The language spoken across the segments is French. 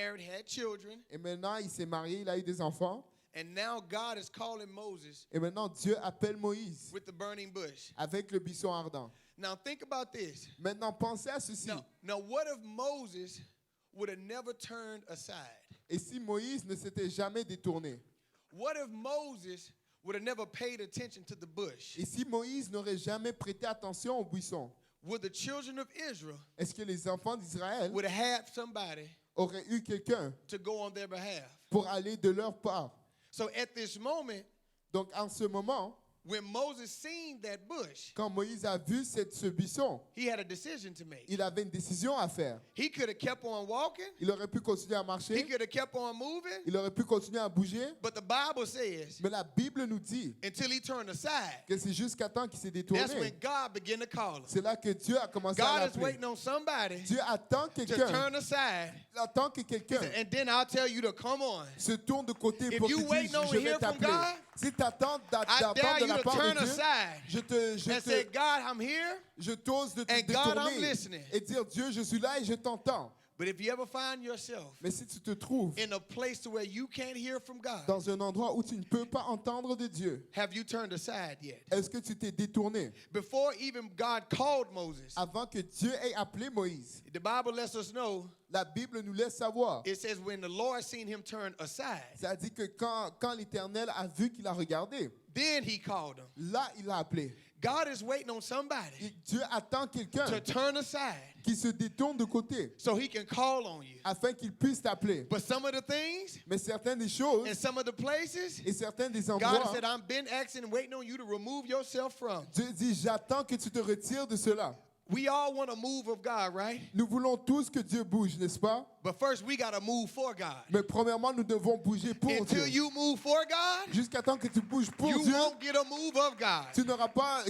married, had children. Et maintenant, il s'est marié, il a eu des enfants. And now God is calling Moses Et maintenant, Dieu appelle Moïse with the burning bush. avec le buisson ardent. Now think about this. Maintenant, pensez à ceci. Now what if Moses would have never turned aside? Et si Moïse ne s'était jamais détourné? What if Moses would have never paid attention to the bush? Et si Moïse n'aurait jamais prêté attention au buisson? Would the children of Israel Est-ce que les enfants d'Israël would have had somebody auraient eu quelqu'un to go on their behalf? pour aller de leur part? So at this moment, Donc, en ce moment, when Moses seen that bush, quand Moïse a vu ce buisson, he had a decision to make. il avait une décision à faire. He could have kept on walking. Il aurait pu continuer à He marcher. could have kept on moving. Il aurait pu continuer à bouger. But the Bible says, Mais la Bible nous dit until he turned aside, que c'est jusqu'à temps qu'il s'est that's détourné. when God began to call him. C'est là que Dieu a commencé à God is l'appeler. waiting on somebody Dieu attend to quelqu'un. turn aside, Il attend que quelqu'un and then I'll tell you to come on. se tourne de côté If pour you te dire waiting on je to vais hear from t'appeler. God, Si tu attends I dare d'entendre de you la to part turn de Dieu, aside and say, God, I'm here. je t'ose de te And God, I'm détourner listening. et dire Dieu, je suis là et je t'entends. But if you ever find yourself Mais si tu te trouves in a place to where you can't hear from God, dans un endroit où tu ne peux pas entendre de Dieu, have you turned aside yet? est-ce que tu t'es détourné? Before even God called Moses, Avant que Dieu ait appelé Moïse, the Bible lets us know, la Bible nous laisse savoir. it says when the Lord seen him turn aside, Ça dit que quand l'Éternel a vu qu'il a regardé, then he called him. là, il a appelé. God is waiting on somebody Et Dieu attend quelqu'un to turn aside qui se détourne de côté so he can call on you. afin qu'il puisse t'appeler. But some of the things Mais certaines des choses and some of the places, et certains des God endroits, said, I've been asking and waiting on you to remove yourself from. Dieu dit, j'attends que tu te retires de cela. We all want a move of God, right? Nous voulons tous que Dieu bouge, n'est-ce pas? But first we got to move for God. Mais premièrement, nous devons bouger pour Until Dieu. you move for God, Jusqu'à temps que tu bouges pour you Dieu, won't get a move of God. tu n'auras pas,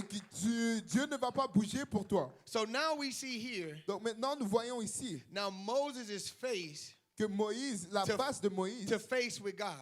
Dieu ne va pas bouger pour toi. So now we see here, Donc maintenant, nous voyons ici now Moses is faced que Moïse, la face de Moïse, to face with God.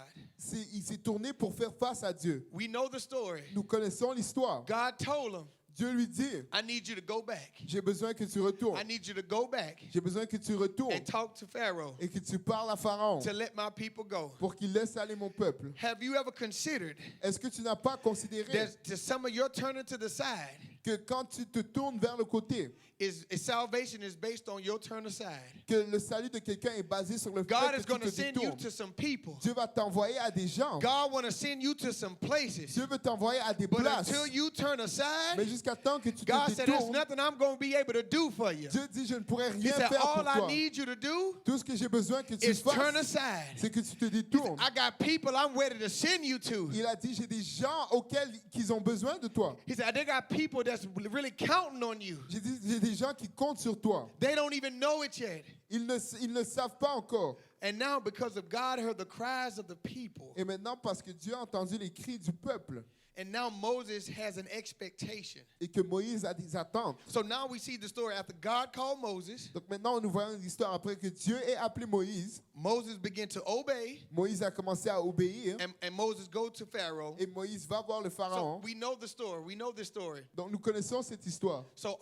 il s'est tourné pour faire face à Dieu. We know the story. Nous connaissons l'histoire. God told him, Dieu lui dit, I need you to go back. j'ai besoin que tu retournes. I need you to go back J'ai besoin que tu retournes and talk to Pharaoh et que tu parles à Pharaon to let my people go. pour qu'il laisse aller mon peuple. Have you ever considered Est-ce que tu n'as pas considéré that some of your turning to the side que quand tu te tournes vers le côté, is salvation is based on your turn aside? que le salut de quelqu'un est basé sur le God fait is que going tu to te send you détournes? to some people. Dieu va t'envoyer à des gens. God want to send you to some places. Dieu veut t'envoyer à des But places. until you turn Mais aside, jusqu'à temps que tu God te said, there's détournes, nothing I'm going to be able to do for you. Dieu dit, je ne pourrai He rien said, faire pour all I toi. need you to do Tout ce que j'ai besoin que tu is turn fasses, aside. c'est que tu te He said, détournes. I got people I'm ready to send you to. Il a dit, j'ai des gens auxquels ils ont besoin de toi. He said, they got people that's really counting on you. J'ai dit, j'ai des gens qui comptent sur toi. They don't even know it yet. Ils ne savent pas encore. And now because of God heard the cries of the people. Et maintenant, parce que Dieu a entendu les cris du peuple And now Moses has an expectation. et que Moïse a des attentes. So now we see the story after God called Moses. Donc maintenant, nous voyons l'histoire après que Dieu ait appelé Moïse. Moses began to obey. Moïse a commencé à obéir. And Moses go to Pharaoh. Et Moïse va voir le So pharaon. we know the story. We know this story. Donc nous connaissons cette histoire. So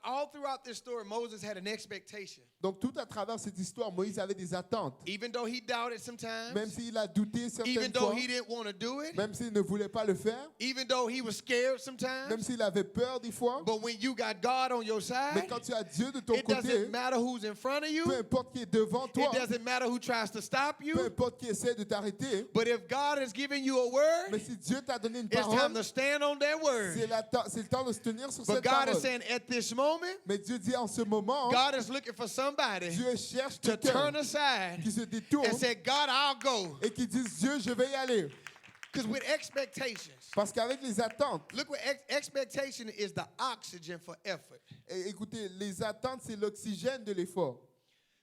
all throughout this story, Moses had an expectation. Donc tout à travers cette histoire, Moïse avait des attentes. Even though he doubted sometimes. Même s'il a douté Even certaines though fois. he didn't want to do it. Même s'il ne voulait pas le faire. Even though he was scared Même sometimes. s'il avait peur des fois. But when you got God on your Mais side, quand tu as Dieu de ton it côté, doesn't matter who's in front of peu you. importe qui est devant toi, It doesn't matter who tries to stop peu you. importe qui essaie de t'arrêter, But if God has given you a mais word, si Dieu t'a donné une it's time parole, to stand on that word. c'est le temps de se tenir sur But cette God parole. is saying at this moment, Mais Dieu dit en ce moment, God is looking for somebody Dieu cherche to turn quelqu'un aside qui se détourne and say, God, I'll go. et qui dise Dieu, je vais y aller. Because with expectations, Parce qu'avec les attentes, look what expectation is the oxygen for effort. écoutez, les attentes, c'est l'oxygène de l'effort.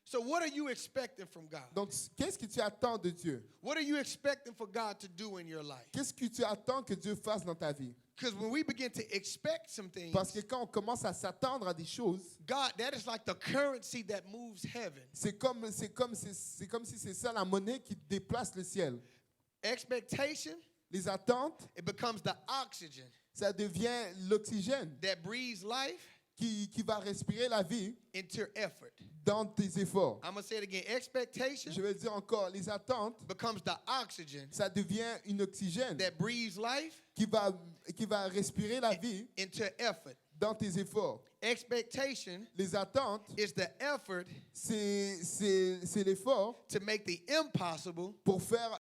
So what are you expecting from God? Donc, qu'est-ce que tu attends de Dieu? What are you expecting for God to do in your life? Qu'est-ce que tu attends que Dieu fasse dans ta vie? Because when we begin to expect some things, Parce que quand on commence à s'attendre à des choses, God, that is like the currency that moves heaven. c'est comme si c'est ça la monnaie qui déplace le ciel. Expectation, Les attentes, it becomes the oxygen ça devient l'oxygène that breathes life qui va respirer la vie into effort. dans tes efforts. I'm going to say it again. Expectation Je vais dire encore, les attentes, becomes the oxygen ça devient une oxygène that breathes life qui va respirer la vie into effort. dans tes efforts. Expectation Les attentes, is the effort c'est l'effort to make the impossible pour faire